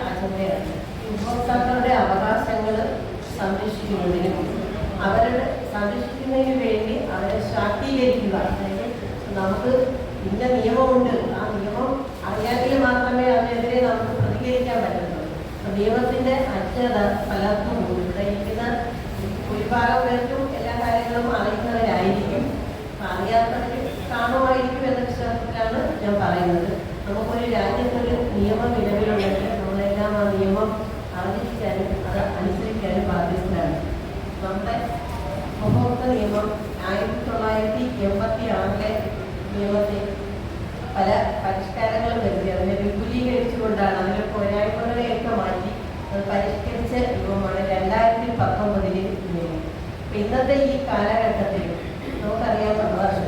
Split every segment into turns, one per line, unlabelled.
അജണ്ടയാണ്. ഉപഭോക്താക്കളുടെ അവകാശങ്ങൾ സംരക്ഷിക്കുന്നതിനും സംരക്ഷിക്കുന്നതിന് വേണ്ടി അവരെ ശാക്തീകരിക്കുക. അതായത് നമുക്ക് ഇന്ന നിയമമുണ്ട്, ആ നിയമം അറിയാമെങ്കിൽ മാത്രമേ അതിനെതിരെ നമുക്ക് പ്രതികരിക്കാൻ പറ്റുള്ളൂ. നിയമത്തിന്റെ അജ്ഞത പലർക്കും ഇവിടെ ഇരിക്കുന്ന ഭൂരിഭാഗം പേർക്കും എല്ലാ കാര്യങ്ങളും അറിയുന്നവരായിരിക്കും. അറിയാത്തവർ കാണുമായിരിക്കും എന്ന വിശ്വാസത്തിലാണ് ഞാൻ പറയുന്നത്. നമുക്കൊരു രാജ്യത്തൊരു നിയമം നിലവിലുണ്ടെങ്കിൽ നമ്മളെല്ലാം ആ നിയമം അറിഞ്ഞിരിക്കാനും അത് അനുസരിക്കാനും ബാധ്യസ്ഥരാണ്. നമ്മുടെ ഉപഭോക്തൃ നിയമം 1986 നിയമത്തിൽ പല പരിഷ്കാരങ്ങളും വരുത്തി അതിനെ വിപുലീകരിച്ചുകൊണ്ടാണ് അതിലെ പോരായ്മകളെയൊക്കെ മാറ്റി അത് പരിഷ്കരിച്ച നിയമമാണ് 2019 നിയമം. ഇന്നത്തെ ഈ കാലഘട്ടത്തിൽ നമുക്കറിയാം,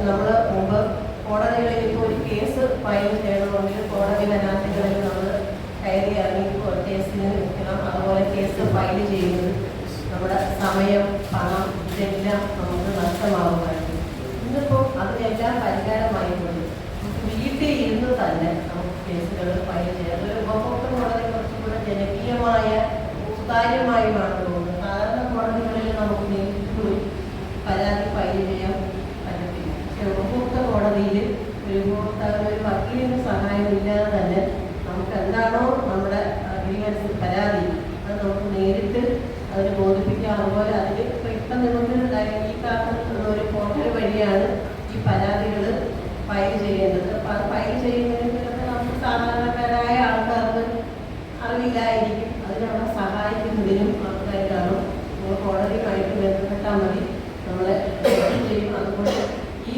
നമ്മൾ മുമ്പ് കോടതികളിൽ ഇപ്പോൾ ഒരു കേസ് ഫയൽ ചെയ്യണമെങ്കിൽ കോടതി വനാത്തികളിൽ നമ്മൾ കയറി ഇറങ്ങി കേസിന് നിൽക്കണം. അതുപോലെ കേസ് ഫയൽ ചെയ്യുന്നത് നമ്മുടെ സമയം, പണം ഇതെല്ലാം നമുക്ക് നഷ്ടമാകുമായിരുന്നു. ഇന്നിപ്പോൾ അതിനെല്ലാം പരിഹാരമായിട്ടുണ്ട്. വീട്ടിൽ ഇരുന്ന് തന്നെ നമുക്ക് കേസുകൾ ഫയൽ ചെയ്യാം. അതൊരു ഉപഭോക്തൃ കോടതി കുറച്ചും കൂടെ ജനകീയമായ സുതാര്യമായുമാണ് തോന്നുന്നത്. സാധാരണ കോടതികളിൽ നമുക്ക് നേരിട്ട് പോയി പരാതി ഫയൽ ചെയ്യാൻ പറ്റത്തില്ല. പക്ഷേ ഉപഭോക്തൃ കോടതിയിൽ ഒരു ഉപഭോക്താവിന് ഒരു വക്കീലിന് സഹായമില്ലാതെ തന്നെ നമുക്ക് എന്താണോ നമ്മുടെ പരാതി അത് നമുക്ക് നേരിട്ട് അതിന് ബോധിപ്പിക്കാം. അതുപോലെ അതിന് ഇപ്പം നിങ്ങൾക്കുണ്ടായ ഈ കാലത്തുള്ള ഒരു പോർട്ടൽ വഴിയാണ് ഈ പരാതികൾ ഫയൽ ചെയ്യേണ്ടത്. അപ്പം അത് ഫയൽ ചെയ്യുന്നതിന് ചിലപ്പോൾ നമുക്ക് സാധാരണക്കാരായ ആൾക്കാർക്ക് അറിവില്ലായിരിക്കും. അതിനവിടെ സഹായിക്കുന്നതിനും ആൾക്കാർക്കാണ്. നമ്മൾ കോടതിയുമായിട്ട് ബന്ധപ്പെട്ടാൽ മതി, നമ്മളെ ചെയ്യും. അതുകൊണ്ട് ഈ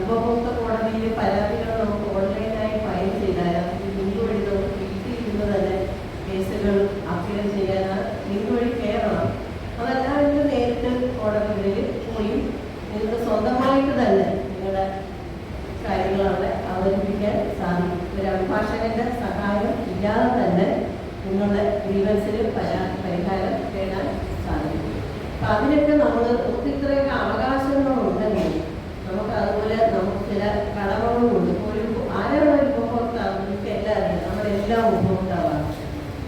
ഉപഭോക്തൃ കോടതിയിലെ പരാതികൾ നമുക്ക് ഓൺലൈനായി ഫയൽ ചെയ്താൽ ലിങ്ക് വഴി നമുക്ക് വീട്ടിൽ ഇരുന്ന് തന്നെ കേസുകൾ അപ്പീൽ ചെയ്യാൻ ലിങ്ക് വഴി കയറണം. അതല്ലാതെ നേരിട്ട് കോടതികളിൽ പോയി നിങ്ങൾക്ക് സ്വന്തമായിട്ട് തന്നെ നിങ്ങളുടെ കാര്യങ്ങൾ അവിടെ അവതരിപ്പിക്കാൻ സാധിക്കും. ഒരു അഭിഭാഷകന്റെ സഹായം ഇല്ലാതെ തന്നെ നിങ്ങളുടെ ഗ്രീവൻസിൽ പരിഹാരം തേടാൻ സാധിക്കും. അപ്പം അതിനൊക്കെ നമുക്ക് ഇത്രയൊക്കെ അവകാശങ്ങളുണ്ടെങ്കിൽ നമുക്ക് അതുപോലെ നമുക്ക് ചില കടമകളുമുണ്ട്. ഒരു ആരാണ് ഒരു ഉപഭോക്താവ്? നമുക്ക് എല്ലാം അറിയാം, നമ്മളെല്ലാം ഉപഭോക്താവാണ്.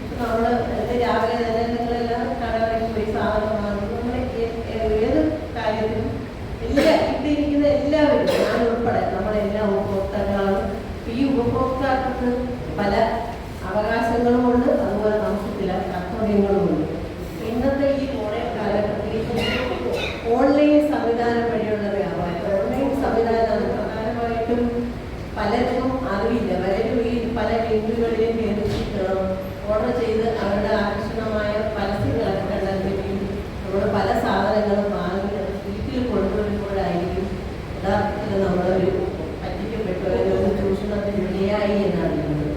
ഇപ്പം നമ്മൾ രാവിലെ തന്നെ നിങ്ങളെല്ലാം കടകളിൽ പോയി സാധനം വാങ്ങി നമ്മൾ ഏത് കാര്യത്തിലും ഇട്ടിരിക്കുന്ന എല്ലാവരും, ഞാൻ ഉൾപ്പെടെ നമ്മളെല്ലാം ഉപഭോക്താക്കളാണ്. ഈ ഉപഭോക്താക്കൾക്ക് പല അവകാശങ്ങളുമുണ്ട്, അതുപോലെ നമുക്ക് ചില കർത്തവ്യങ്ങളുമുണ്ട്. ഇന്നത്തെ ഈ മോഡേൺ കാലഘട്ടത്തിൽ ഓൺലൈൻ സംവിധാനം വഴിയുള്ള വ്യാപാരം, ഓൺലൈൻ സംവിധാനം പ്രധാനമായിട്ടും പലർക്കും അറിവില്ല. പലരും ഈ പല ലിങ്കുകളിലും കയറി ഓർഡർ ചെയ്ത് അവരുടെ ആകർഷണമായ പരസ്യങ്ങളൊക്കെ കണ്ടാൽ പറ്റും. നമ്മൾ പല സാധനങ്ങളും വാങ്ങി വീട്ടിൽ കൊണ്ടുവരുമ്പോഴായിരിക്കും യഥാർത്ഥത്തിൽ നമ്മളൊരു പറ്റിക്കപ്പെട്ടു അല്ലെങ്കിൽ ചൂഷണത്തിന് ഇടയായി എന്നറിയുന്നത്.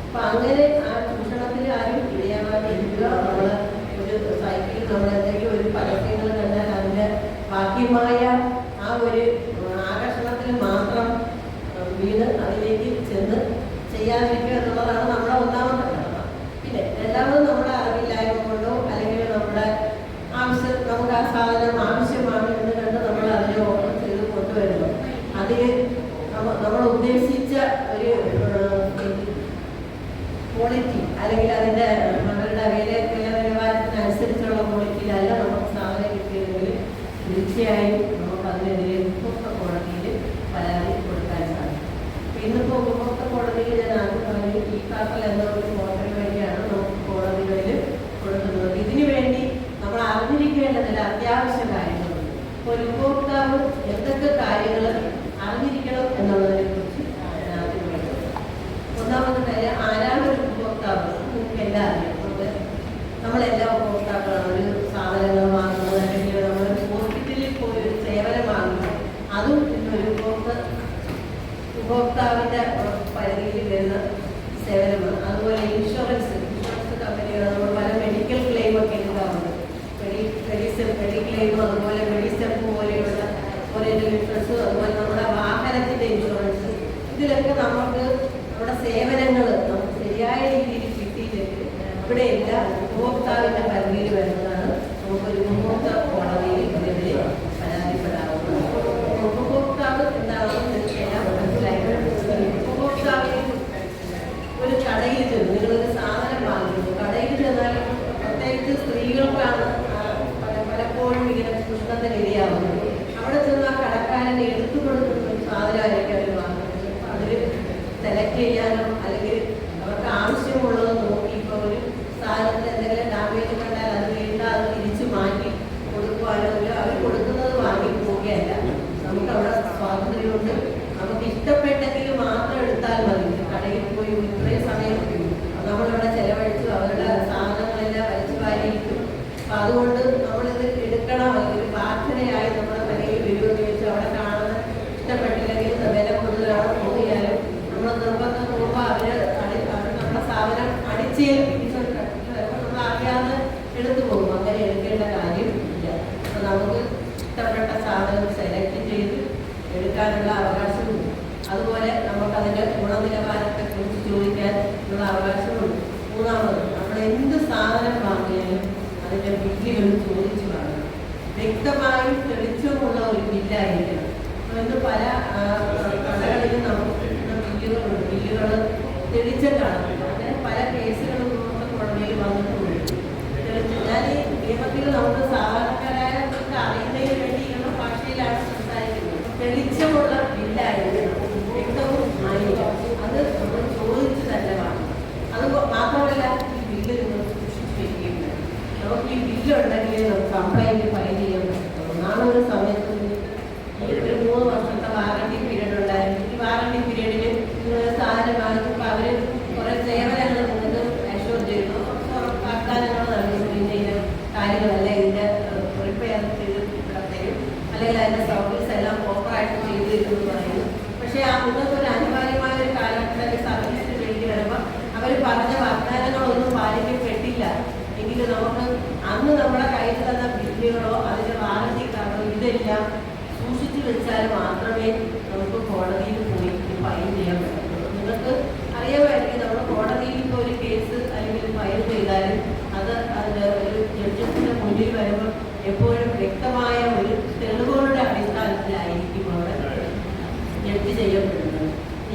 അപ്പം അങ്ങനെ ആ ചൂഷണത്തിൽ ആരും ഇടയാവാതിരിക്കുക. നമ്മൾ ഒരു സൈറ്റിൽ നമ്മൾ എന്തെങ്കിലും ഒരു പരസ്യങ്ങൾ കണ്ടാൽ അതിൻ്റെ ബാഹ്യമായ ആ ഒരു ആകർഷണത്തിൽ മാത്രം വീണ് അതിലേക്ക് ചെന്ന് ചെയ്യാതിരിക്കുക എന്നുള്ളതാണ് നമ്മുടെ ഒന്നാമത്തെ കടമ. പിന്നെ രണ്ടാമത് നമ്മുടെ അറിവില്ലായ്മ കൊണ്ടോ അല്ലെങ്കിൽ നമ്മുടെ നമുക്ക് ആ സാധനം ആവശ്യമാണ് എന്ന് കണ്ട് നമ്മൾ അതിനെ ഓർഡർ ചെയ്ത് കൊണ്ടുവരുന്നു. അതിൽ നമ്മൾ ഉദ്ദേശിച്ച ഒരു ക്വാളിറ്റി അല്ലെങ്കിൽ അതിൻ്റെ നമ്മളുടെ വില നിലവാരത്തിനനുസരിച്ചുള്ള ക്വാളിറ്റിയിലല്ല നമുക്ക് സാധനം കിട്ടിയതെങ്കിൽ തീർച്ചയായും നമുക്ക് അതിനെതിരെ ഉപഭോക്തൃ കോടതിയിൽ പരാതി കൊടുക്കാൻ സാധിക്കും. ഇന്നിപ്പോൾ ഉപഭോക്തൃ കോടതിയിൽ ഞാൻ ആദ്യം പറഞ്ഞു ഈ കാർട്ടൽ എന്ന ഒരു പോർട്ടൽ വഴിയാണ് നമുക്ക് കോടതികളിൽ കൊടുക്കുന്നത്. ഇതിനു വേണ്ടി നമ്മൾ അറിഞ്ഞിരിക്കേണ്ട ചില അത്യാവശ്യ കാര്യങ്ങളുണ്ട്. ഒരു ഉപഭോക്താവ് എന്തൊക്കെ കാര്യങ്ങൾ അറിഞ്ഞിരിക്കണം എന്നുള്ളതിനെ കുറിച്ച് ഞാൻ ആദ്യം പറയുന്നത്. ഒന്നാമത്തെ കാര്യം, ആരാണ് ഒരു ഉപഭോക്താവ്? നമുക്ക് എല്ലാം അറിയാം. നമ്മളെല്ലാം ഉപഭോക്താക്കളാണ്. ഒരു സാധനങ്ങൾ വാങ്ങുന്നത് അല്ലെങ്കിൽ നമ്മൾ ഹോസ്പിറ്റലിൽ പോയി ഒരു സേവനം വാങ്ങുന്നത് അതും ഇന്നൊരു ഉപഭോക്താവിൻ്റെ പരിധിയിൽ വരുന്ന സേവനമാണ്. അതുപോലെ ഇൻഷുറൻസ് കമ്പനികൾ നമ്മൾ പല മെഡിക്കൽ ക്ലെയിമൊക്കെ എടുക്കാറുണ്ട്. മെഡിക്ലെയിമും അതുപോലെ മെഡിസ്റ്റെപ്പ് പോലെയുള്ള ഇൻഷുറൻസ്, അതുപോലെ നമ്മുടെ വാഹനത്തിൻ്റെ ഇൻഷുറൻസ്, ഇതിലൊക്കെ നമുക്ക് നമ്മുടെ സേവനങ്ങൾ നമുക്ക് ശരിയായ രീതിയിൽ കിട്ടിയില്ലെങ്കിൽ ഇവിടെയെല്ലാം ഉപഭോക്താവിൻ്റെ പരിധിയിൽ വരുന്നതാണ്. നമുക്കൊരു ഉപഭോക്തൃ കോടതിയിൽ ഇതിനെതിരെ പരാതിപ്പെടാവുന്നത്. ഉപഭോക്താവ് എന്താണെന്ന് എല്ലാം മനസ്സിലായി. ഉപഭോക്താവിന് ഒരു കടയിൽ ചെന്ന് നിങ്ങളൊരു സാധനം വാങ്ങി ചെയ്യാനോ അല്ലെങ്കിൽ അവർക്ക് ആവശ്യമുള്ളത് നോക്കി ഇപ്പോൾ ഒരു സാധനത്തിന് എന്തെങ്കിലും ഡാമേജ് കണ്ടാൽ അത് വേണ്ട അത് തിരിച്ചു മാറ്റി കൊടുക്കുവാനോ അവർ കൊടുക്കുന്നത് വാങ്ങി പോവുകയല്ല. നമുക്ക് അവിടെ സ്വാതന്ത്ര്യമുണ്ട്. നമുക്ക് ഇഷ്ടപ്പെട്ടെങ്കിൽ മാത്രം എടുത്താൽ മതി. കടയിൽ പോയി ഇത്രയും സമയം നമ്മളിവിടെ ചെലവഴിച്ചു അവരുടെ സാധനങ്ങളെല്ലാം വലിച്ചു വാരിയിരിക്കും. അപ്പം അതുകൊണ്ട് നമ്മളിത് എടുക്കണം. ഒരു പ്രാർത്ഥനയായി നമ്മുടെ കടയിൽ വരുമെന്ന് ചോദിച്ചാൽ അവിടെ കാണുന്ന ഇഷ്ടപ്പെട്ടില്ലെങ്കിൽ വില കൂടുതലാണ് തോന്നിയാലും നമ്മൾ നിർബന്ധം പോകുമ്പോൾ അവർ നമ്മുടെ സാധനം അടിച്ചേൽപ്പിച്ചു നമ്മൾ അറിയാതെ എടുത്തു പോകും. അങ്ങനെ എടുക്കേണ്ട കാര്യം ഇല്ല. അപ്പം നമുക്ക് ഇഷ്ടപ്പെട്ട സാധനം സെലക്ട് ചെയ്ത് എടുക്കാനുള്ള അവകാശമുണ്ട്. അതുപോലെ നമുക്കതിൻ്റെ ഗുണനിലവാരത്തെക്കുറിച്ച് ചോദിക്കാൻ ഉള്ള അവകാശമുണ്ട്. മൂന്നാമത് നമ്മൾ എന്ത് സാധനം വാങ്ങിയാലും അതിൻ്റെ ബില്ലുകൾ ചോദിച്ചു വാങ്ങണം. വ്യക്തമായും തെളിച്ചമുള്ള ഒരു ബില്ലായിരിക്കണം. ഇന്ന് പല കടകളിലും നമുക്ക് ബില്ലുകളുണ്ട്. ബില്ലുകൾ തെളിച്ചിട്ടാണ്. അങ്ങനെ പല കേസുകളും നമുക്ക് കോടതിയിൽ വന്നിട്ടുണ്ട്. ഞാൻ ഈ നിയമത്തിൽ നമുക്ക് സാധാരണക്കാരായവർക്ക് അറിയുന്നതിന് വേണ്ടിയുള്ള ഭാഷയിലാണ് സംസാരിക്കുന്നത്. തെളിച്ചമുള്ള ബില്ലായിരിക്കണം. വ്യക്തവും ആയിരിക്കണം. അത് നമ്മൾ ചോദിച്ചു തന്നെ വാങ്ങണം. അത് മാത്രമല്ല ഈ ബില്ല് നിങ്ങൾ സൂക്ഷിച്ചു വയ്ക്കുകയുണ്ട്. നമുക്ക് ഈ ബില്ലുണ്ടെങ്കിൽ നമുക്ക് കംപ്ലൈൻറ്റ് ഫയൽ ചെയ്യാൻ പറ്റുള്ളൂ. നാളെ ഒരു സമയത്ത് ഒരു 3 വർഷത്തെ വാറണ്ടി പീരീഡ് ഉണ്ടായിരുന്നു. ഈ വാറണ്ടി പീരീഡിൽ സാധനം വാങ്ങിക്കുമ്പോൾ അവർ കുറേ സേവനങ്ങൾ നിങ്ങൾക്ക് അഷ്യൂർ ചെയ്യുന്നു, വാഗ്ദാനങ്ങൾ നൽകുന്നു. ഇതിൻ്റെ കാര്യങ്ങളല്ല ഇതിൻ്റെ റിപ്പയർ ചെയ്ത് തരും, അല്ലെങ്കിൽ അതിൻ്റെ സർവീസ് എല്ലാം പ്രോപ്പറായിട്ട് ചെയ്തു തരുമെന്ന് പറയുന്നു. പക്ഷേ നിങ്ങൾക്ക് ഒരു അനിവാര്യമായ ഒരു കാലഘട്ടത്തിൽ സർവീസിന് വേണ്ടി വരുമ്പോൾ അവർ പറഞ്ഞ വാഗ്ദാനങ്ങളൊന്നും പാലിക്കപ്പെട്ടില്ല എങ്കിൽ നമുക്ക് അന്ന് നമ്മുടെ കയ്യിൽ തന്ന ബില്ലുകളോ അതിൻ്റെ വാറണ്ടി കാർഡോ ഇതെല്ലാം സൂക്ഷിച്ചു വെച്ചാൽ മാത്രമേ നമുക്ക് കോടതിയിൽ പോയി ഫയൽ ചെയ്യാൻ പറ്റുള്ളൂ. നിങ്ങൾക്ക് അറിയാമായിരിക്കും, നമ്മൾ കോടതിയിൽ ഇപ്പോൾ ഒരു കേസ് അല്ലെങ്കിൽ ഫയൽ ചെയ്താലും അതിൻ്റെ ഒരു ജഡ്ജസിൻ്റെ മുന്നിൽ വരുമ്പോൾ എപ്പോഴും വ്യക്തമായ ഒരു തെളിവുകളുടെ അടിസ്ഥാനത്തിലായിരിക്കും അവിടെ ജഡ്ജ് ചെയ്യപ്പെടുന്നത്.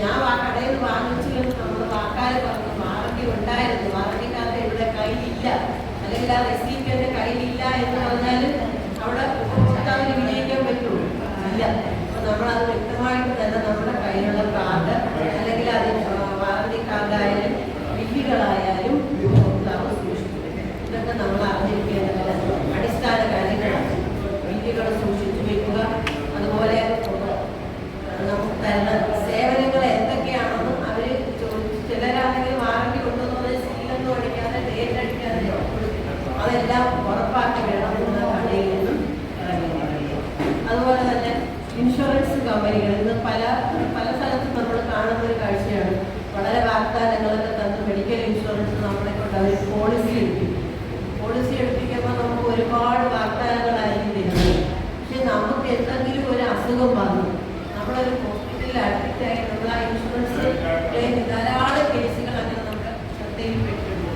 ഞാൻ കടയിൽ നിന്ന് വാങ്ങിച്ചു എന്ന് നമ്മൾ വാക്കാൽ പറഞ്ഞു വാറണ്ടി ഉണ്ടായിരുന്നു, വാറണ്ടി കാർഡ് ഇവിടെ കയ്യിലില്ല, അല്ലെങ്കിൽ ആ റെസീപ്റ്റ് എൻ്റെ കയ്യിലില്ല എന്ന് പറഞ്ഞാൽ അവിടെ ഉപഭോക്താവിന് വിജയിക്കാൻ പറ്റുള്ളൂ ഇല്ല. അപ്പോൾ നമ്മളത് വ്യക്തമായിട്ട് തന്നെ നമ്മുടെ കയ്യിലുള്ള കാർഡ് അല്ലെങ്കിൽ അതിന് വാറണ്ടി കാർഡായാലും ബില്ലുകളായാലും ഉപഭോക്താവ് സൂക്ഷിക്കും. ഇതൊക്കെ നമ്മൾ അറിഞ്ഞിരിക്കേണ്ടത് അടിസ്ഥാന കാര്യങ്ങളാണ്. ബില്ലുകൾ സൂക്ഷിച്ചു വയ്ക്കുക. അതുപോലെ നമുക്ക് തരുന്ന സേവനങ്ങൾ എന്തൊക്കെയാണെന്നും അവർ ചോദിച്ചു. ചിലരാണെങ്കിൽ വാറണ്ടി കൊണ്ടുവന്നത് സീലൊന്നും അടിക്കാതെ ഡേറ്റ് അടിക്കാതെ അതെല്ലാം ഉറപ്പാക്കി വേണം എന്ന കടയിൽ നിന്നും ഇറങ്ങി. അതുപോലെ തന്നെ ഇൻഷുറൻസ് കമ്പനികൾ ഇന്ന് പല സ്ഥലത്തും നമ്മൾ കാണുന്ന ഒരു കാഴ്ചയാണ്. വളരെ വാഗ്ദാനങ്ങളൊക്കെ തന്ന് മെഡിക്കൽ ഇൻഷുറൻസ് നമ്മളെ കൊണ്ട് അവർ പോളിസി എടുപ്പിക്കുമ്പോൾ നമുക്ക് ഒരുപാട് വാഗ്ദാനങ്ങളായിരിക്കും തരുന്നത്. പക്ഷെ നമുക്ക് എന്തെങ്കിലും ഒരു അസുഖം വന്നു നമ്മളൊരു ഹോസ്പിറ്റലിൽ അഡ്മിറ്റായി നമ്മൾ ആ ഇൻഷുറൻസ് ക്ലെയിം ധാരാളം കേസുകൾ അങ്ങനെ നമ്മുടെ ശ്രദ്ധയിൽപ്പെട്ടിട്ടുണ്ട്.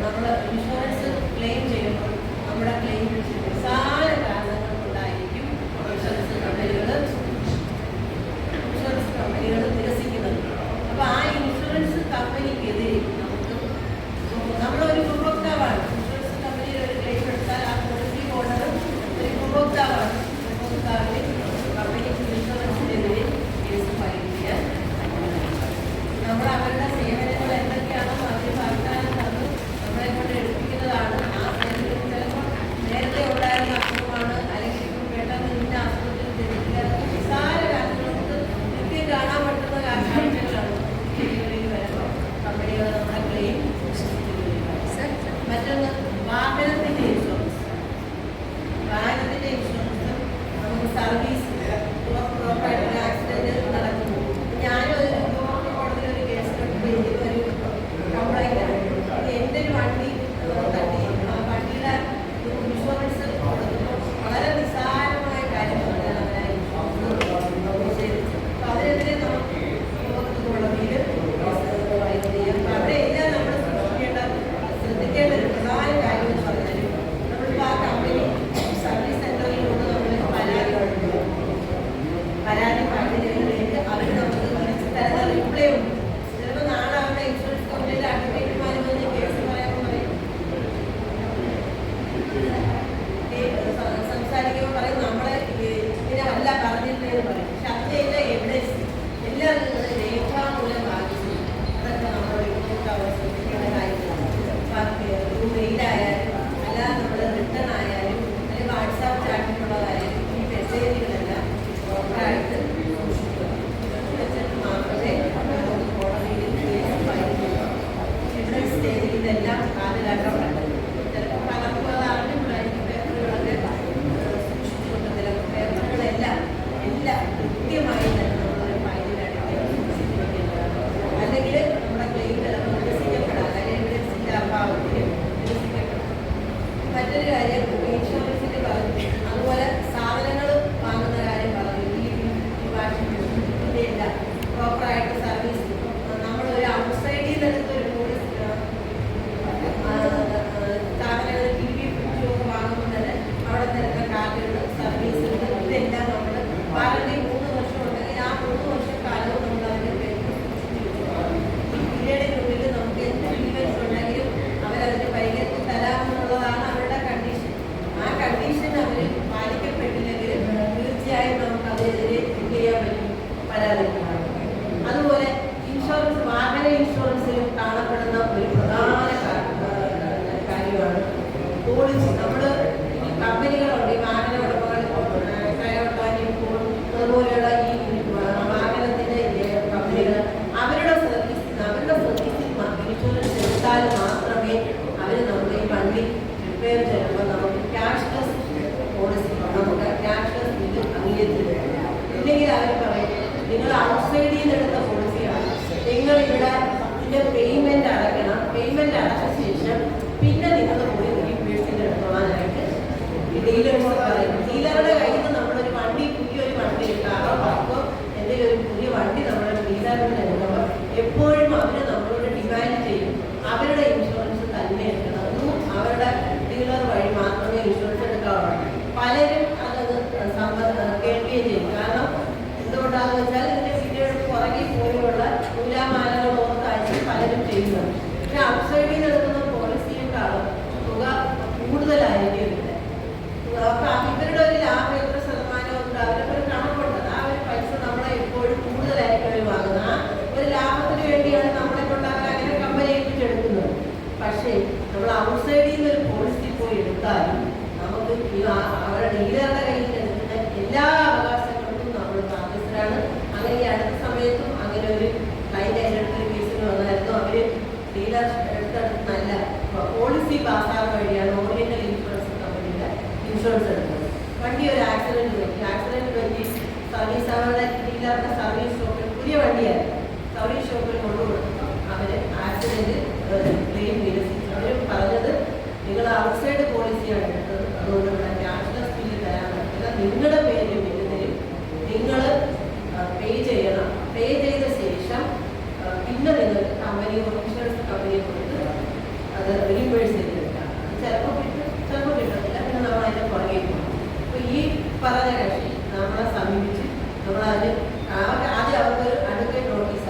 നമ്മൾ ഇൻഷുറൻസ് ക്ലെയിം ചെയ്യുമ്പോൾ നമ്മുടെ ക്ലെയിം നിസ്സാര കാരണങ്ങൾ കൊണ്ടായിരിക്കും ഇൻഷുറൻസ് കമ്പനികൾ നിരസിക്കുന്നത്. അപ്പോൾ ആ ഇൻഷുറൻസ് കമ്പനിക്കെതിരെ നമ്മളൊരു ഉപഭോക്താവാണ്. ഇൻഷുറൻസ് കമ്പനിയിൽ ഒരു ക്ലെയിം എടുത്താൽ ആ പോളിസി ഹോൾഡർ ഒരു ഉപഭോക്താവാണ്. ഉപഭോക്താവിന് കമ്പനിക്ക് ഇൻഷുറൻസിനെതിരെ കേസ് ഫയൽ ചെയ്യാം. കാണപ്പെടുന്ന ഒരു പ്രധാന കാര്യമാണ് പോളിസി. നമ്മൾ ഈ കമ്പനികളുണ്ട്, ഈ വാഹന ഉടമകൾ, അതുപോലെയുള്ള ഈ വാഹനത്തിന്റെ കമ്പനികൾ, അവരുടെ സർവീസിൽ ഇൻഷുറൻസ് എടുത്താൽ മാത്രമേ അവർ നമ്മുടെ ഈ വണ്ടി റിപ്പയർ ചെയ്യുമ്പോൾ നമുക്ക് ക്യാഷ്ലെസ് പോളിസി, നമുക്ക് ക്യാഷ്ലെസ് ബില്ല് അംഗീകരിച്ചില്ല. ഇല്ലെങ്കിൽ അവർ പറയും നിങ്ങൾ ഔട്ട്സൈഡിൽ നിന്ന് എടുത്ത പോളിസിയാണ്, നിങ്ങൾ ഇവിടെ ഇതിന്റെ പേയ്മെന്റ് അടയ്ക്കണം, പേയ്മെന്റ് അടച്ച ശേഷം പിന്നെ നിങ്ങൾ പോയി റീപേഴ്സിൽ എടുത്തോളാനായിട്ട് ഡീലേഴ്സ് പറയും. ഡീലറുടെ കയ്യിൽ നിന്ന് നമ്മളൊരു വണ്ടി, പുതിയൊരു വണ്ടി കാറോ ബൈക്കോ എന്തെങ്കിലും ഒരു പുതിയ വണ്ടി നമ്മുടെ ഡീലറിൽ നിന്ന് എടുക്കുമ്പോൾ എപ്പോഴും അവർ നമ്മളോട് ഡിമാൻഡ് ചെയ്യും അവരുടെ ഇൻഷുറൻസ് തന്നെ എടുക്കണം, അവരുടെ ഡീലർ വഴി മാത്രമേ ഇൻഷുറൻസ് എടുക്കാവുള്ളൂ. പലരും അത് കേൾക്കുകയും ചെയ്യും. കാരണം എന്തുകൊണ്ടാണെന്ന് വെച്ചാൽ ഇതിന്റെ പിന്നീട് പുറകെ പോലെയുള്ള നൂലാമാലകൾ ഓർത്താഴ്ച പലരും ചെയ്യുന്നുണ്ട്. പക്ഷെ ഔട്ട്സൈഡിൽ നിന്ന് എടുക്കുന്ന പോളിസിയേക്കാളും തുക കൂടുതലായിരിക്കും ഇവിടെ. അപ്പൊ ഇവരുടെ ഒരു ലാഭം എത്ര ശതമാനം ഉണ്ട്, അവരൊക്കെ ഒരു കണക്കുണ്ട്. ആ ഒരു പൈസ നമ്മളെ എപ്പോഴും കൂടുതലായിരിക്കും അവർ വാങ്ങുന്നത്. ആ ഒരു ലാഭത്തിന് വേണ്ടിയാണ് നമ്മളെ കൊണ്ടാക്കാൻ അങ്ങനെ കമ്പനി ഏൽപ്പിച്ചെടുക്കുന്നത്. പക്ഷേ നമ്മൾ ഔട്ട്സൈഡിൽ നിന്ന് ഒരു പോളിസി പോയി എടുത്താലും നമുക്ക് അവരുടെ ഡീലറുടെ കയ്യിൽ എടുക്കുന്ന എല്ലാ അവകാശങ്ങൾക്കും നമ്മൾ ബാധ്യസ്ഥരാണ്. അങ്ങനെ ഈ അടുത്ത സമയത്തും അങ്ങനെ ഒരു ക്ലൈന്റ് അതിനടുത്തൊരു കേസിൽ വന്നായിരുന്നു. അവര് ഡീലർ എടുത്തടുത്ത് പോളിസി പാസ്സാൻ വഴിയാണ് ഓറിയന്റൽ ഇൻഷുറൻസ് കമ്പനിയുടെ ഇൻഷുറൻസ് എടുത്തത്. വണ്ടി ഒരു ആക്സിഡന്റ് പറ്റി സർവീസ്, അവരുടെ ഡീലറുടെ സർവീസ് ഷോപ്പിൽ പുതിയ വണ്ടിയായിരുന്നു, സർവീസ് ഷോപ്പിൽ കൊണ്ടുകൊടുത്തു. അവര് ആക്സിഡന്റ് ക്ലെയിം നിരസിച്ചു. അവർ പറഞ്ഞത് നിങ്ങൾ ഔട്ട്സൈഡ് പോളിസിയാണ് എടുത്തത്, അതുകൊണ്ട് ഇവിടെ ക്യാഷ്ലെസ് ബില്ല് തരാൻ പറ്റില്ല, നിങ്ങളുടെ പേരിൽ വരുന്നതിൽ നിങ്ങൾ പേ ചെയ്യണം. പേ ചെയ്ത ശേഷം പിന്നെ നിങ്ങൾ കമ്പനി, ഇൻഷുറൻസ് കമ്പനിയെ കൊടുത്ത് അത് റീഇംബേഴ്സ് ചെയ്തെടുക്കാം. ചിലപ്പോൾ കിട്ടും, ചിലപ്പോൾ കിട്ടത്തില്ല. പിന്നെ നമ്മൾ അതിൻ്റെ പുറകെ പോകും. അപ്പോൾ ഈ പറഞ്ഞ കക്ഷി നമ്മളെ സമീപിച്ച് നമ്മളതിന് ആദ്യം അവർക്കൊരു അഡ്വക്കേറ്റ് നോട്ടീസ്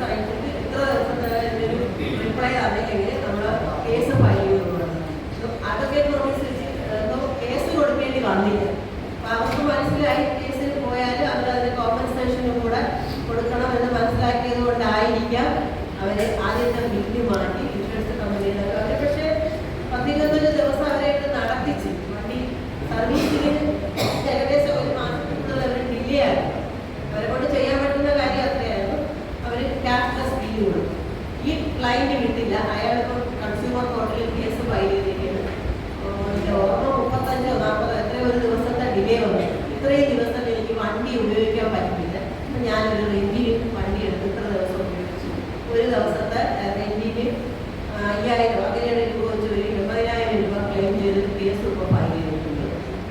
അയച്ചിട്ട് ഇത്ര ദിവസത്തെ ഒരു റിപ്ലൈ അറിയില്ലെങ്കിൽ നമ്മൾ കേസ് ഫയൽ ചെയ്തുകൊടുക്കണം. അഡ്വക്കേറ്റ് നോട്ടീസ് കേസ് കൊടുക്കേണ്ടി വന്നില്ല. അപ്പോൾ അവർക്ക് മനസ്സിലായി കേസിൽ പോയാൽ അവർ അതിന് കോമ്പൻസേഷനും കൂടെ കൊടുക്കണം എന്ന് മനസ്സിലാക്കിയത് കൊണ്ടായിരിക്കാം അവരെ ആദ്യത്തെ ബില്ല് മാറ്റി ഇൻഷുറൻസ് കമ്പനിയിലൊക്കെ അവർ. പക്ഷേ 15 ദിവസം അവരായിട്ട് നടത്തിച്ച് വണ്ടി സർവീസിന് ഏകദേശം ഒരു മാസത്തിൽ അവർ ഡിലേ ആയി. അവരെ കൊണ്ട് ചെയ്യാൻ പറ്റുന്ന കാര്യം അത്രയായിരുന്നു. അവർ ക്യാഷ്ലെസ് ബില്ല് കൊടുത്തു. ഈ ക്ലൈന്റ് വിട്ടില്ല. അയാളിപ്പോൾ കൺസ്യൂമർ കോർട്ടിൽ കേസ് ഫയൽ ചെയ്തിരിക്കുന്നത്. ഓർമ്മ 35 or 40 എത്രയോ ഒരു ദിവസത്തെ ഡിലേ വന്നു. ഇത്രയും ദിവസം എനിക്ക് വണ്ടി ഉപയോഗിക്കാൻ പറ്റില്ല, ഞാനൊരു റെന്റിന് വണ്ടി എടുത്ത് ഇത്ര ദിവസം ഉപയോഗിച്ചു. ഒരു ദിവസത്തെ റെന്റിന് 5000 അങ്ങനെയാണ് രൂപ വെച്ച് ഒരു 80,000 രൂപ ക്ലെയിം ചെയ്തൊരു കേസ് ഇപ്പോൾ ഫയൽ ചെയ്തിട്ടുണ്ട്.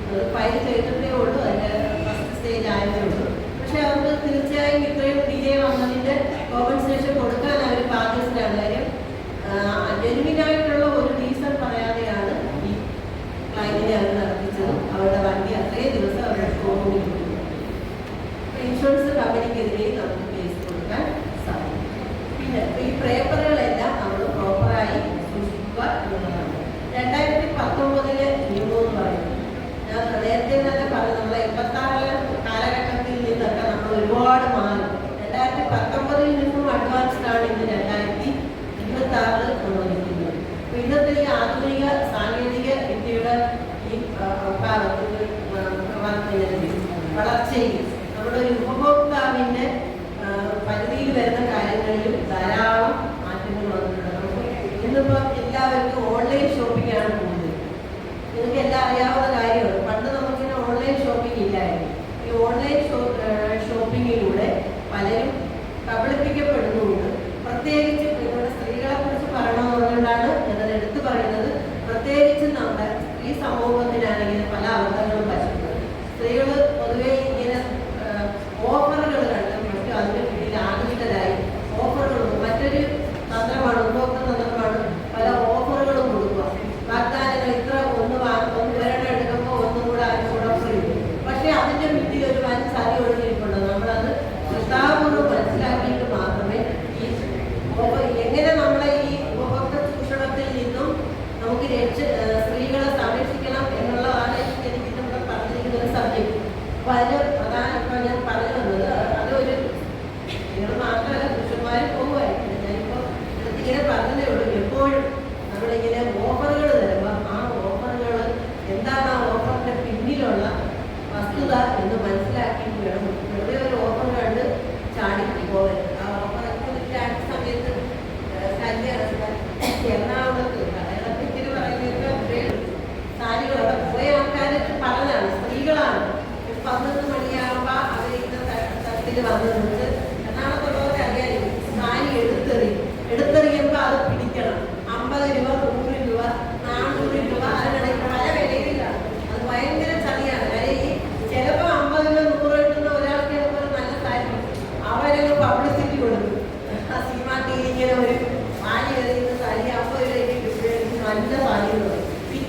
അത് ഫയൽ ചെയ്തിട്ടേ ഉള്ളൂ, അതിൻ്റെ ഫസ്റ്റ് സ്റ്റേജ് ആയതേ ഉള്ളൂ. പക്ഷെ അവർക്ക് തീർച്ചയായും ഇത്രയും ഡിലേ വന്നതിൻ്റെ കോമ്പൻസേഷൻ കൊടുക്കാൻ അവർ ബാധ്യസ്ഥരാണ്. കാര്യം ജെനുവിനായിട്ടുള്ള ഒരു റീസൺ പറയാതെയാണ് ഈ ക്ലൈന്റിനെ അവർ നടത്തിച്ചതും അവരുടെ വണ്ടി അത്രയും ദിവസം അവരുടെ ഷോറൂമിൽ കൊടുക്കുന്നത്. ഇൻഷുറൻസ് കമ്പനിക്കെതിരെ നമുക്ക് കേസ് കൊടുക്കാൻ സാധിക്കും. പിന്നെ ഈ പേപ്പറുകളെല്ലാം നമ്മൾ പ്രോപ്പറായി സൂക്ഷിക്കുക എന്നുള്ളതാണ്. 2019 നിയമം എന്ന് പറയുന്നത് ഞാൻ നേരത്തെ തന്നെ പറഞ്ഞു, നമ്മളെ 86 കാലഘട്ടത്തിൽ നിന്നൊക്കെ നമ്മൾ ഒരുപാട് മാറി. 2019 നിന്നും അഡ്വാൻസ്ഡ് ആണ് ഇന്ന് 2026 നമ്മൾ നിൽക്കുന്നത്. അപ്പോൾ ഇന്നത്തെ ഈ ആധുനിക സാങ്കേതിക വിദ്യയുടെ ഈ വളർച്ചയിൽ നമ്മുടെ ഒരു ഉപഭോക്താവിൻ്റെ പരിധിയിൽ വരുന്ന കാര്യങ്ങളിലും ധാരാളം മാറ്റങ്ങൾ വന്നിട്ടുണ്ട്. നമുക്ക് ഇന്നിപ്പോൾ എല്ലാവർക്കും ഓൺലൈൻ ഷോപ്പിംഗ് ആണ് കൂടുതൽ. നിങ്ങൾക്ക് എല്ലാം അറിയാവുന്ന കാര്യമാണ്. പണ്ട് നമുക്കിങ്ങനെ ഓൺലൈൻ ഷോപ്പിംഗ് ഇല്ലായിരുന്നു. ഈ ഓൺലൈൻ ഷോപ്പിങ്ങിലൂടെ പലരും കബളിപ്പിക്കപ്പെടുന്നുണ്ട്. പ്രത്യേകിച്ച് നിങ്ങളുടെ സ്ത്രീകളെ കുറിച്ച് പറയണമെന്നുകൊണ്ടാണ് ഞാനത് എടുത്തു പറയുന്നത്. പ്രത്യേകിച്ച് നമ്മുടെ സ്ത്രീ സമൂഹത്തിനാണ് ഇങ്ങനെ പല അബദ്ധങ്ങളും പറ്റുന്നത്. സ്ത്രീകൾ പൊതുവെ ഇങ്ങനെ ഓഫറുകൾ കണ്ട് മറ്റു അതിൻ്റെ പിന്നിൽ ആകൃഷ്ടരായി ഓഫറുകൾ, മറ്റൊരു തന്ത്രമാണ്, ഉപഭോക്തൃ തന്ത്രമാണ്, പല ഓഫറുകളും കൊടുക്കുക. വാഗ്ദാനങ്ങൾ ഇത്ര ഒന്ന് ഒരെണ്ണം എടുക്കുമ്പോൾ ഒന്നും കൂടെ അതിന് കൂടെ ഫ്രീ. പക്ഷേ അതിൻ്റെ പിന്നിൽ ഒരു വൻ ചതി ഒഴിഞ്ഞിട്ടുണ്ട്. നമ്മളത് ശ്രദ്ധാപൂർവ്വം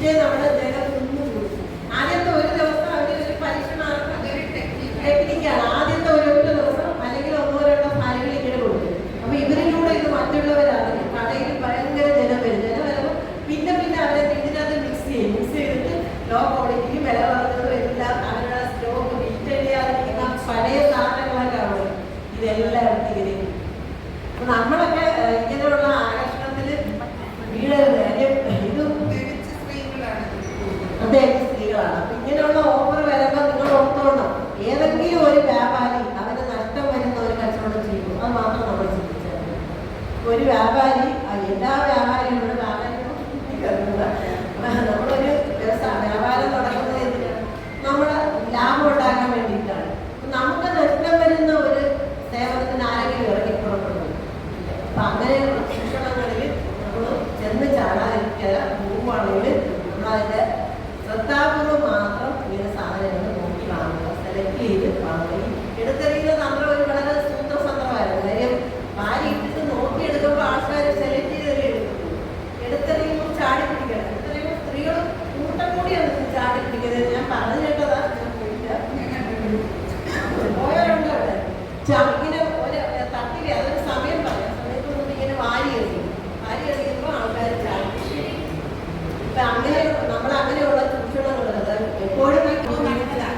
പക്ഷേ നമ്മുടെ ജനം കുന്നുകൂടി. ആദ്യത്തെ ഒരു ദിവസം അവർ ഒരു പരീക്ഷണം ടെക്നിക്കാണ്. ആദ്യത്തെ ഒരു ദിവസം അല്ലെങ്കിൽ 1-2 ഫയലുകൾ ഇങ്ങനെ കൊടുക്കും. അപ്പൊ ഇവരിലൂടെ ഇത് മറ്റുള്ളവരാണ്. കടയിൽ ഭയങ്കര ജനം വരും. ജനം വരുമ്പോൾ പിന്നെ അവരെ ഇതിനകത്ത് മിക്സ് ചെയ്തിട്ട് ലോ ക്വാളിറ്റിക്ക് വില പറഞ്ഞതും എല്ലാം അവരുടെ സ്റ്റോക്ക് വിറ്റ് ചെയ്യാതിരിക്കുന്ന പഴയ സാധനങ്ങളൊക്കെ ആണ് ഇതെല്ലാം എടുത്തിരിക്കും. അപ്പൊ നമ്മളൊക്കെ ഇങ്ങനെയുള്ള ആകർഷണത്തിൽ വീഴരുത്. ഇതും പ്രത്യേകിച്ച് സ്ത്രീകളാണ്. അപ്പൊ ഇങ്ങനെയുള്ള ഓഫർ വരുമ്പോൾ നിങ്ങൾ ഓർത്തോണം, ഏതെങ്കിലും ഒരു വ്യാപാരി അവന് നഷ്ടം വരുന്ന ഒരു കച്ചവടം ചെയ്യുന്നു. അത് മാത്രം നമ്മൾ ചിന്തിച്ചാൽ ഒരു വ്യാപാരി, എല്ലാ വ്യാപാരികളും നമ്മളൊരു വ്യാപാരം തുടങ്ങുന്നത് എന്തിനാണ്? നമ്മൾ ലാഭം ഉണ്ടാക്കാൻ വേണ്ടിയിട്ടാണ്. നമുക്ക് നഷ്ടം വരുന്ന ഒരു സേവനത്തിന് ആരെങ്കിലും ഇറങ്ങി പുറപ്പെടുന്നു. അപ്പൊ അങ്ങനെയുള്ള ശിക്ഷണങ്ങളിൽ നമ്മൾ ചെന്ന് ചാടാതിരിക്കാതെ പോവുകയാണെങ്കിൽ നമ്മളതിൻ്റെ ശ്രദ്ധാപൂർവം മാത്രം ഇങ്ങനെ സാധനങ്ങൾ നോക്കി വാങ്ങുക, സെലക്ട് ചെയ്ത് വാങ്ങുക. എടുത്തെറിയുന്നത് നമ്മുടെ ഒരു വളരെ സൂത്രസന്ത്രമായിരുന്നു. കാര്യം വാരി ഇട്ടിട്ട് നോക്കിയെടുക്കുമ്പോൾ ആൾക്കാർ സെലക്ട് ചെയ്തല്ലേ എടുക്കുന്നു. എടുത്തെറിയുമ്പോൾ ചാടി പിടിക്കണം. എടുത്തെറിയുമ്പോൾ സ്ത്രീകൾ കൂട്ടം കൂടിയാണ് ചാടി പിടിക്കുന്നത്. ഞാൻ പറഞ്ഞു കേട്ടതാ, പോയവരുണ്ട് അവിടെ ഇങ്ങനെ ഒരു തട്ടില് അതൊരു സമയം പറയാം. സമയത്തൊന്നും ഇങ്ങനെ വാരി എറിയുമ്പോൾ ആൾക്കാർ ചാടി പിടിക്കും. ഇപ്പൊ അങ്ങനെ നമ്മൾ അങ്ങനെയുള്ള ചൂഷണങ്ങൾ എപ്പോഴും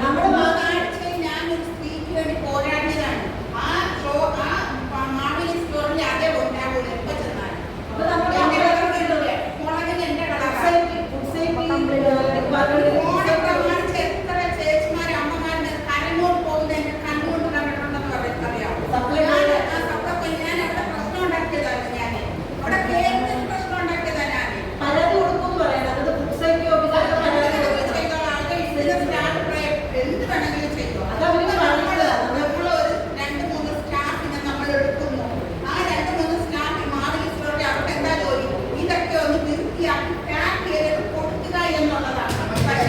നമ്മുടെ
ഞാനൊരു സ്ത്രീക്ക് വേണ്ടി പോരാടിയതാണ്. ആ മാവേലി സ്റ്റോറിൽ അതേ ഉണ്ടാവുള്ളൂ. എപ്പോ ചെന്നാലും മുളകിന് എന്റെ എത്ര ചേച്ചിമാരും അമ്മമാരും കരങ്ങോട്ട് പോകുന്ന എന്നെ കണ്ടുകൊണ്ട് കണ്ടിട്ടുണ്ടെന്ന് അറിയാമോ? ഞാൻ അവിടെ പ്രശ്നം ഉണ്ടാക്കിയതാണ്. ഞാൻ അവിടെ കേരളത്തിൽ പ്രശ്നം ഉണ്ടാക്കിയതാണ്. ഞാൻ
പരാതി കൊടുക്കും പറയണം. അത് ഫുഡ് ഓഫീസർ
എന്ത് വേണമെങ്കിലും ചെയ്തു.
അതവര്
നമ്മൾ ഒരു 2-3 സ്റ്റാഫിനെ നമ്മൾ എടുക്കുന്നു. ആ 2-3 സ്റ്റാഫ് മാവേലി സ്റ്റോറിൽ അവിടെ എന്താ ജോലി? ഇതൊക്കെ ഒന്ന് വൃത്തിയാക്കി പാക്ക് ചെയ്ത് കൊടുക്കുക എന്നുള്ളതാണ്. പക്ഷേ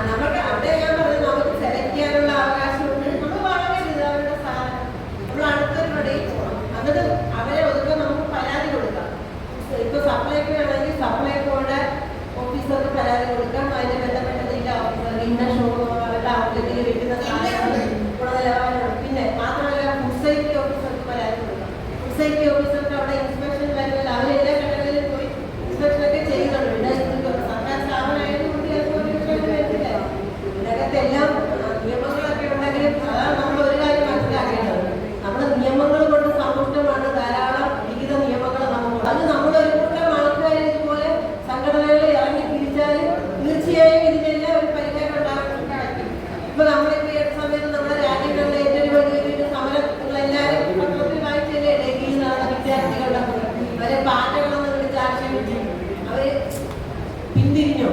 നമുക്ക് അവിടെ ഞാൻ പറഞ്ഞു നമുക്ക് സെലക്ട് ചെയ്യാനുള്ള അവകാശമുണ്ട്. നമ്മൾ വാങ്ങരുത് അവരുടെ സാധനം. നമ്മൾ അടുത്തൊരു കടയിൽ പോകണം. എന്നിട്ട് അവരെ ഒതുക്കാൻ നമുക്ക് പരാതി കൊടുക്കാം. ഇപ്പൊ സപ്ലൈക്കോ ആണെങ്കിൽ സപ്ലൈക്കോയുടെ ഓഫീസർക്ക് പരാതി കൊടുക്കാം. അതിന് ബന്ധപ്പെട്ട ജില്ലാ ഓഫീസർ ഇന്ന അവരുടെ ഔട്ട്ലെറ്റിൽ വെക്കുന്ന സാധനങ്ങൾ ഗുണനിലവാരമാണ്. പിന്നെ മാത്രമല്ല ഫുഡ് സേഫ്റ്റി ഓഫീസർക്ക് പരാതി കൊടുക്കാം. ഫുഡ് സേഫ്റ്റി ഓഫീസർക്ക് അവിടെ ഇൻസ്പെക്ഷൻ വരുന്നില്ല. അവരെല്ലാ കടകളിലും പോയി ഇൻസ്പെക്ഷനൊക്കെ ചെയ്യുന്നുണ്ട്. പിന്നെ സർക്കാർ സ്ഥാപനമായതുകൊണ്ട് വരുന്നില്ല. ഇതിനകത്ത് എല്ലാം നിയമങ്ങളൊക്കെ ഉണ്ടെങ്കിലും അതാണ് നമ്മൾ ഒരു കാര്യം മനസ്സിലാക്കേണ്ടത്. നമ്മുടെ നിയമങ്ങൾ കൊണ്ട് സമ്പുഷ്ടമാണ്. ധാരാളം വിവിധ നിയമങ്ങൾ നമുക്ക്. അത് നമ്മളൊരു കൂട്ടം ആൾക്കാർ ഇതുപോലെ സംഘടനകൾ ഇറങ്ങി തിരിച്ചാൽ തീർച്ചയായും ഇതിനെല്ലാം ഒരു പരിഹാരം ഉണ്ടാകും. ഇപ്പൊ നമ്മളിപ്പോ ഈ സമയത്ത് നമ്മുടെ രാജ്യങ്ങളിലെ ഏറ്റവും വലിയൊരു സമരങ്ങളെല്ലാവരും പത്രത്തിൽ വായിച്ചല്ലേ ഡൽഹിയിൽ നടന്ന വിദ്യാർത്ഥികളുടെ അവരെ പാറ്റകളെന്ന് വിളിച്ച് ആക്ഷേപിച്ചു. അവര് പിന്തിരിഞ്ഞോ?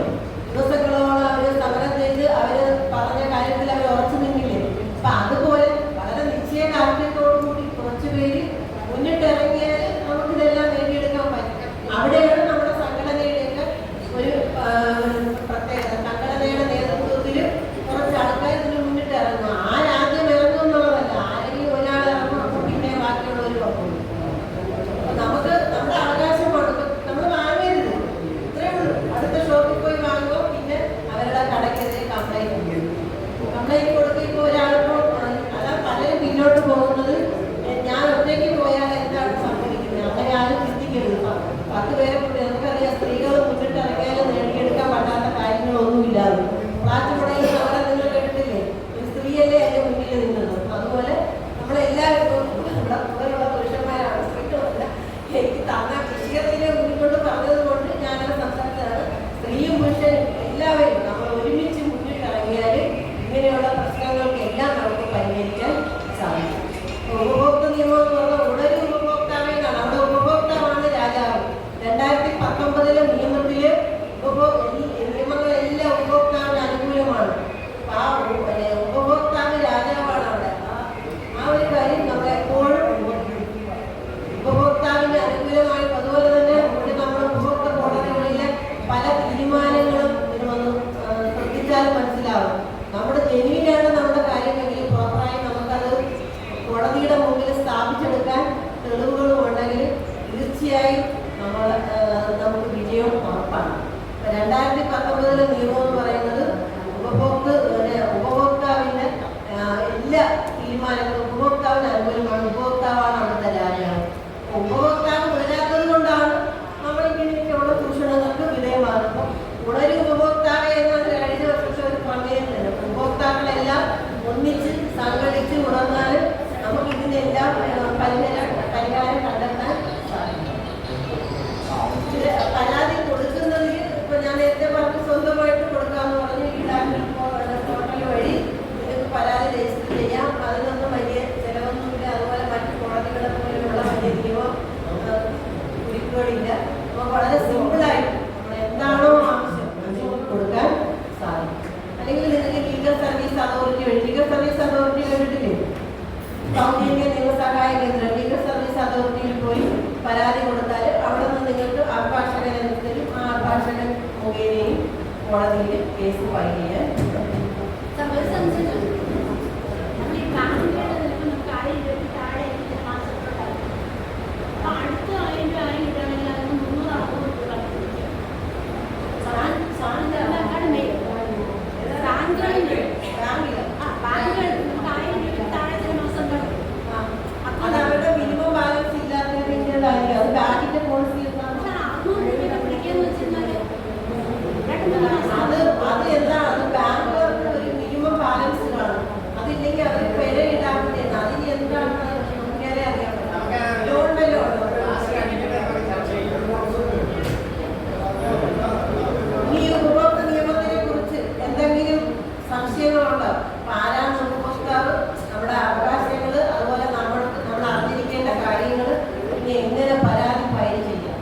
ദിവസങ്ങളോളം അവര് സമരം ചെയ്ത് അവര് പറഞ്ഞ കാര്യത്തിൽ അവർ ഉറച്ചു നിന്നില്ലേ? അപ്പൊ അതുപോലെ വളരെ നിശ്ചയദാർഢ്യത്തോടുകൂടി കുറച്ചു പേര് മുന്നിട്ടിറങ്ങിയാൽ നമുക്കിതെല്ലാം നേടിയെടുക്കാൻ പറ്റും. അവിടെയാണ് നമ്മുടെ സംഘടനയുടെയൊക്കെ ഒരു പ്രത്യേകത. സംഘടനയുടെ നേതൃത്വത്തിൽ കുറച്ച് ആൾക്കാർ ഇതിന് മുന്നിട്ട് ഇറങ്ങും. ആരാദ്യം ഇറങ്ങും എന്നുള്ളതല്ല, ആരെങ്കിലും ഒരാൾ ഇറങ്ങും. അപ്പൊ പിന്നെ ബാക്കിയുള്ളവർ പറഞ്ഞു. അപ്പൊ നമുക്ക് നമ്മുടെ അവകാശമാണ്. നമ്മൾ വാങ്ങരുത്, ഇത്രയേ ഉള്ളൂ. അടുത്ത ഷോപ്പിൽ പോയി വാങ്ങുമ്പോൾ പിന്നെ അവരുടെ കടയ്ക്കെതിരെ കംപ്ലൈന്റ് കൊടുക്കുക. ഇപ്പോൾ ഒരാളിപ്പോ അതാ പലരും പിന്നോട്ട് പോകുന്നത്. ഞാൻ ഒറ്റയ്ക്ക് പോയാൽ എന്താണ് സംഭവിക്കുന്നത്? അങ്ങനെ ആരും ചിന്തിക്കരുത്. 10 പേരെ കൂടി നമുക്കറിയാം. സ്ത്രീകൾ മുന്നിട്ട് ഇറങ്ങിയാലും നേടിയെടുക്കാൻ പറ്റാത്ത കാര്യങ്ങളൊന്നുമില്ലാതെ ഫ്ലാറ്റ് മുടയിൽ സമരം നിങ്ങൾ കേട്ടിട്ടില്ലേ? ഒരു സ്ത്രീയല്ലേ അതിന്റെ മുന്നിൽ നിന്നത്. അതുപോലെ നമ്മളെല്ലാവരും കൂടുതലുള്ള പുരുഷന്മാരാണ്, സ്ത്രീകളല്ല. എനിക്ക് തന്ന വിഷയത്തിനെ മുന്നിലോട്ട് പറഞ്ഞത് കൊണ്ട് ഞാനത് സംസാരിച്ചതാണ്. സ്ത്രീയും പുരുഷനും എല്ലാവരും നമ്മൾ ഒരുമിച്ച് മുന്നിട്ടിറങ്ങിയാൽ ഇങ്ങനെയുള്ള പ്രശ്നങ്ങൾക്കെല്ലാം നമുക്ക് പരിഹരിക്കാൻ സാധിക്കും. ഉപഭോക്തൃ നിയമം എന്ന് പറഞ്ഞാൽ ഉടനെ ഉപഭോക്താവെന്നാണ്. അവിടെ ഉപഭോക്താവാണ് രാജാവ്. 2019 നിയമത്തില് നിയമങ്ങളെല്ലാം ഉപഭോക്താവിന് അനുകൂലമാണ്. ആ ഉപഭോക്താവ് രാജാവാണ് അവിടെ. ആ ഒരു കാര്യം നമ്മൾ എപ്പോഴും ഉപഭോക്താവിന് അനുകൂലമായി. അതുപോലെ തന്നെ നമ്മൾ ഉപഭോക്തൃ കോടതികളിലെ പല തീരുമാനങ്ങളും ഇതിനൊന്ന് ശ്രദ്ധിച്ചാൽ മനസ്സിലാവും. നമ്മുടെ ജനുവിനാണ് നമ്മുടെ കാര്യമെങ്കിൽ പ്രോപ്പറായി നമുക്കത് കോടതിയുടെ മുമ്പിൽ സ്ഥാപിച്ചെടുക്കാൻ തെളിവുകളും ഉണ്ടെങ്കിൽ തീർച്ചയായും നമുക്ക് വിജയവും ഉറപ്പാണ്. 2019 നിയമം എന്ന് പറയുന്നത് ഉപഭോക്താവിന്റെ എല്ലാ തീരുമാനങ്ങളും ഉപഭോക്താവിന് അനുകൂലമാണ്. ഉപഭോക്താവാണ് അവിടുത്തെ രാജാവ്. ഉപഭോക്താവ് വരാത്തത് കൊണ്ടാണ് നമ്മൾ ഇങ്ങനെയൊക്കെയുള്ള ചൂഷണങ്ങൾക്ക് വിധേയമാകുമ്പോൾ ഉടനെ ഉപഭോക്താവ് എന്നാണ് കഴിഞ്ഞ വർഷത്തെ ഒരു പ്രമേയം തന്നെ. ഉപഭോക്താക്കളെല്ലാം ഒന്നിച്ച് സംഘടിച്ച് ഉണർന്നാൽ നമുക്ക് ഇതിനെല്ലാം പരിഹാരം കണ്ടെത്താൻ സാധിക്കും. പരാതി കൊടുക്കുന്നതിൽ ഇപ്പൊ ഞാൻ നേരത്തെ പറഞ്ഞ് സ്വന്തമായിട്ട് കൊടുക്കാമെന്ന് പറഞ്ഞ് പോർട്ടൽ വഴി നിങ്ങൾക്ക് പരാതി രജിസ്റ്റർ ചെയ്യാം. അതിനൊന്നും വലിയ ചെലവൊന്നുമില്ല. അതുപോലെ മറ്റു കോടതികളെ പോലെയുള്ള വലിയ നിയമം കുറിപ്പുകളില്ല. അപ്പോൾ വളരെ സിമ്പിളായിട്ട് നമ്മൾ എന്താണോ ആവശ്യം കൊടുക്കാൻ സാധിക്കും. അല്ലെങ്കിൽ നിങ്ങൾക്ക് ലീഗൽ സർവീസ് അതോറിറ്റി വഴി ലീഗൽ സർവീസ് അതോറിറ്റി കണ്ടിട്ടില്ലേ? സൗത്ത് ഇന്ത്യൻ നിയമസഹായ കേന്ദ്രം ലീഗൽ സർവീസ് അതോറിറ്റിയിൽ പോയി പരാതി കൊടുത്താൽ അവിടെ നിന്ന് നിങ്ങൾക്ക് അഭിഭാഷകനെ തരും. ആ അഭിഭാഷകൻ മുഖേനയും കോടതിയിൽ കേസ് ഫയൽ ചെയ്യാൻ അതവരുടെ മിനിമം ബാലൻസ് ഇല്ലാത്തതിൻ്റെതായിരിക്കും. അത് ബാങ്കിന്റെ പോളിസി അത് എന്താ അത് ബാങ്കുകാർക്ക് ഒരു മിനിമം ബാലൻസ് കാണും. അതില്ലെങ്കിൽ അവർ പിഴ ഇടാവുന്നതാണ്. അതിന് എന്താണ് മുൻകരെ അറിയാൻ ലോൺ വല്ലോ ഈ ഉപഭോക്തൃ നിയമത്തിനെ കുറിച്ച് എന്തെങ്കിലും സംശയങ്ങളുണ്ടോ? ആരാണ് ഉപഭോക്താവ്, നമ്മുടെ അവകാശങ്ങൾ, അതുപോലെ നമ്മൾ അറിഞ്ഞിരിക്കേണ്ട കാര്യങ്ങൾ, പിന്നെ എങ്ങനെ പരാതി ഫയൽ ചെയ്യാം?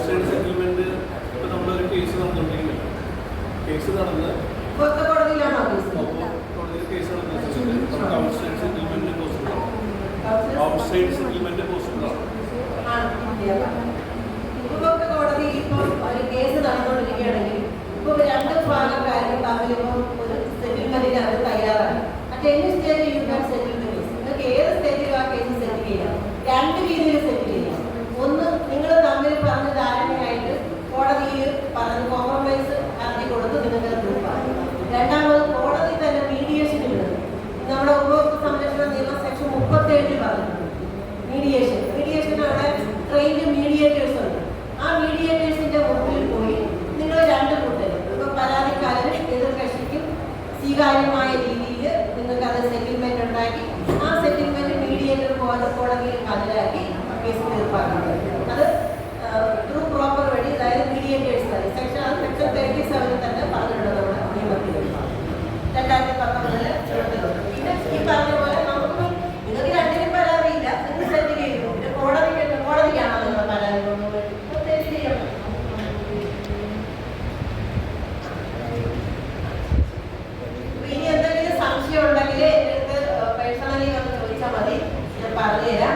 സെറ്റിൽമെന്റ് ഇപ്പൊ നമ്മളൊരു കേസ് നടന്നുകൊണ്ടിരിക്കുന്നില്ല. കേസ് നടന്ന്
കോടതിയിലാണോ കേസ്?
കോടതിയിൽ കേസ് നടന്നു ഔട്ട്സൈഡ് സെറ്റിൽമെന്റ് പോസിബിളാണ്. ഔട്ട്സൈഡ് സെറ്റിൽമെന്റ് പോസിബിളാണ്.
ഉപഭോക്തൃ കോടതിയിൽ ഇപ്പോൾ ഒരു കേസ് നടന്നുകൊണ്ടിരിക്കുകയാണെങ്കിൽ ഇപ്പോൾ രണ്ട് ഭാഗക്കാരും തമ്മിൽ ഇപ്പോൾ ഒരു സെറ്റിൽമെന്റിന് അവർ തയ്യാറാണ്. അറ്റ് സ്റ്റേജിൽ you can settle the case. നിങ്ങൾക്ക് ഏത് സ്റ്റേജിലും ആ കേസ് സെറ്റിൽ ചെയ്യാം. രണ്ട് രീതിയിൽ സെറ്റിൽ ചെയ്യാം. ഒന്ന്, നിങ്ങൾ തമ്മിൽ പറഞ്ഞ ധാരണയായിട്ട് കോടതിയിൽ പറഞ്ഞ് കോംപ്രമൈസ് ഹർജി കൊടുത്ത് നിങ്ങൾക്ക് തീർപ്പാണ്. രണ്ടാമത് കോടതി തന്നെ മീഡിയേഷൻ ഇടുന്നത്. നമ്മുടെ ഉപഭോക്തൃ സംരക്ഷണ നിയമ സെക്ഷൻ 37 പറഞ്ഞിട്ടുണ്ട് മീഡിയേഷൻ അവിടെ ട്രെയിൻഡ് മീഡിയേറ്റേഴ്സ് ഉണ്ട്. ആ മീഡിയേറ്റേഴ്സിന്റെ മുമ്പിൽ പോയി നിങ്ങൾ രണ്ട് കൂട്ടരും ഇപ്പൊ പരാതിക്കാരന് എതിർ കക്ഷിക്കും സ്വീകാര്യമായ രീതിയിൽ നിങ്ങൾക്ക് അത് സെറ്റിൽമെന്റ് ഉണ്ടാക്കി ആ സെറ്റിൽമെന്റ് മീഡിയേറ്റർ കോടതിയിൽ ഹാജരാക്കി കേസ് തീർപ്പാക്കുന്നത്. അത് ത്രൂ പ്രോപ്പർ വഴി, അതായത് മീഡിയേറ്റേഴ്സ് വഴി. സെക്ഷൻ 37 തന്നെ പറഞ്ഞിട്ടുണ്ട് നമ്മുടെ നിയമത്തിൽ 2019 പിന്നെ ഈ പറഞ്ഞ പോലെ നമുക്ക് നിങ്ങൾക്ക് രണ്ടിനും പരാതിയില്ല, നിങ്ങൾ സെറ്റിൽ ചെയ്തു. പിന്നെ കോടതിക്കാണോ നിങ്ങൾ പരാതി സെറ്റിൽ ചെയ്യണം. ഇനി എന്തെങ്കിലും സംശയം ഉണ്ടെങ്കിൽ എൻ്റെ അടുത്ത് പേഴ്സണലി വന്ന് ചോദിച്ചാൽ മതി, ഞാൻ പറഞ്ഞുതരാം.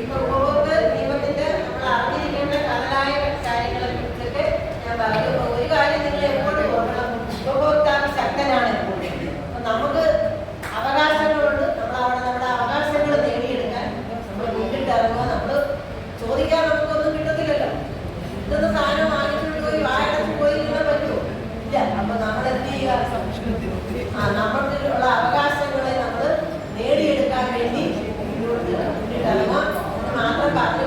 ഇപ്പൊ ഉപഭോക്തൃ നിയമത്തിന്റെ നമ്മൾ അറിഞ്ഞിരിക്കേണ്ട കടലായ കാര്യങ്ങളെ കുറിച്ചൊക്കെ ഞാൻ പറഞ്ഞു. ഒരു കാര്യം നിങ്ങൾ എപ്പോഴും ഓർക്കണം, ഉപഭോക്താവ് ശക്തനാണ് എപ്പോഴും. അപ്പൊ നമുക്ക് അവകാശങ്ങളുണ്ട്. നമ്മുടെ അവകാശങ്ങൾ നേടിയെടുക്കാൻ നമ്മൾ മുന്നിട്ടിറങ്ങുക. നമ്മൾ ചോദിക്കാൻ നമുക്കൊന്നും കിട്ടത്തില്ലല്ലോ. ഇതൊന്ന് സാധനം വാങ്ങിച്ചുകൊണ്ട് പോയി വായടച്ച് പോയി ഇരുന്നാൽ പറ്റുമോ? ഇല്ല. അപ്പൊ നമ്മൾ എന്ത് ചെയ്യുക? നമ്മൾക്കുള്ള അവകാശങ്ങളെ നമ്മൾ നേടിയെടുക്കാൻ വേണ്ടി മുന്നിട്ടിറങ്ങുക. മാത്രം പറഞ്ഞു